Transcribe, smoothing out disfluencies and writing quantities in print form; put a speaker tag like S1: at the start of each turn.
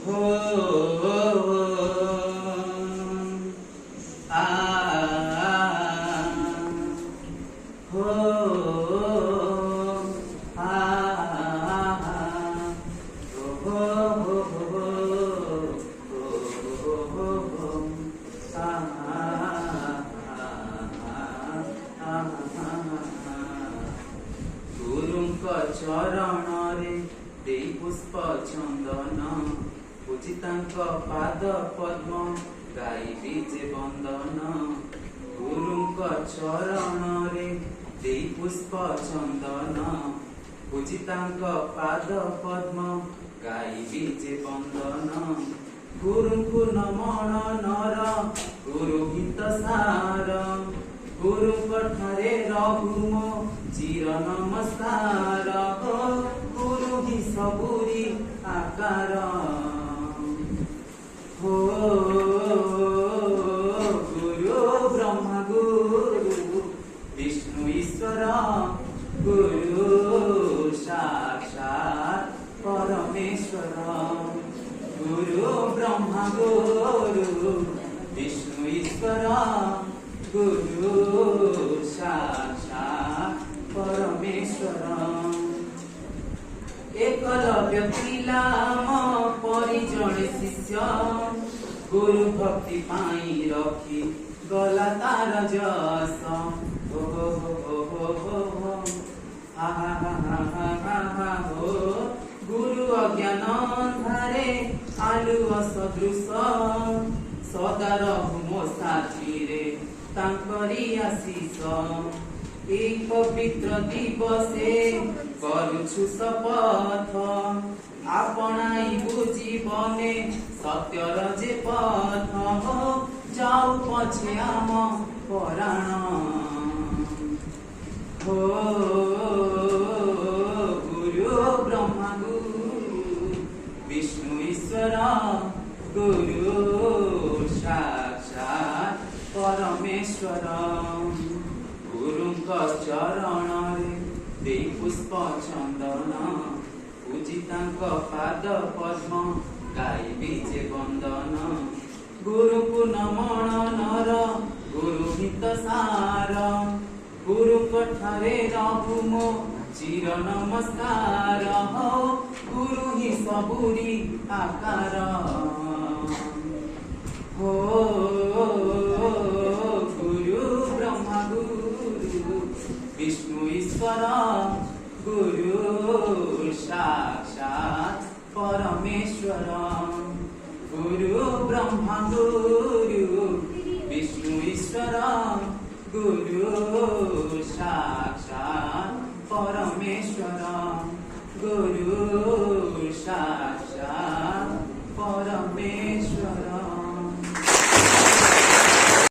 S1: हो आ हो आ चरण रे दे पुष्प चंदन पूजितांक पाद पद्म गाइबी जे वंदन गुरुंक चरण रे दे पुष्प चंदन पूजितांक पाद पद्म गाइबी जे वंदन गुरुंकु नमन नर गुरु हित सार गुरु ठारे रहु मो चिर नमस्कार हो गुरु ही सबुरी आकार हो गुरु ब्रह्मा गुरु विष्णु ईश्वर गुरु साक्षात परमेश्वर गुरु ब्रह्मा गुरु विष्णु ईश्वर गुरु साक्षात परमेश्वर एकलव्य पिलाम परिजन शिष्य गुरु भक्ति पाई रखी गला तार जस हो हो हो हो हो हो हा हा हा हा हा हा हो गुरु अज्ञान अंधारे आलुओ सदृश सदा रहु मो साथी रे तांकरी आशीष এই পবিত্র দিবসে করুছু শপথ আপনাইবু জীবনে সত্যর যে পথ যাও পছে আম পরাণ হো গুরু ব্রহ্মা গুরু বিষ্ণু ঈশ্বর গুরু সাক্ষাৎ परमेश्वर गुरुंक चरण रे दे पुष्प चंदन पूजितांक पाद पद्म गाइबी जे वंदन गुरुकु नमन नर गुरु हित सार गुरु ठारे रहु मो चिर नमस्कार हो गुरु ही सबुरी आकार हो विष्णु ईश्वर गुरु साक्षात परमेश्वर गुरु ब्रह्मा गुरु विष्णु ईश्वर गुरु साक्षात परमेश्वर गुरु साक्षात परमेश्वर।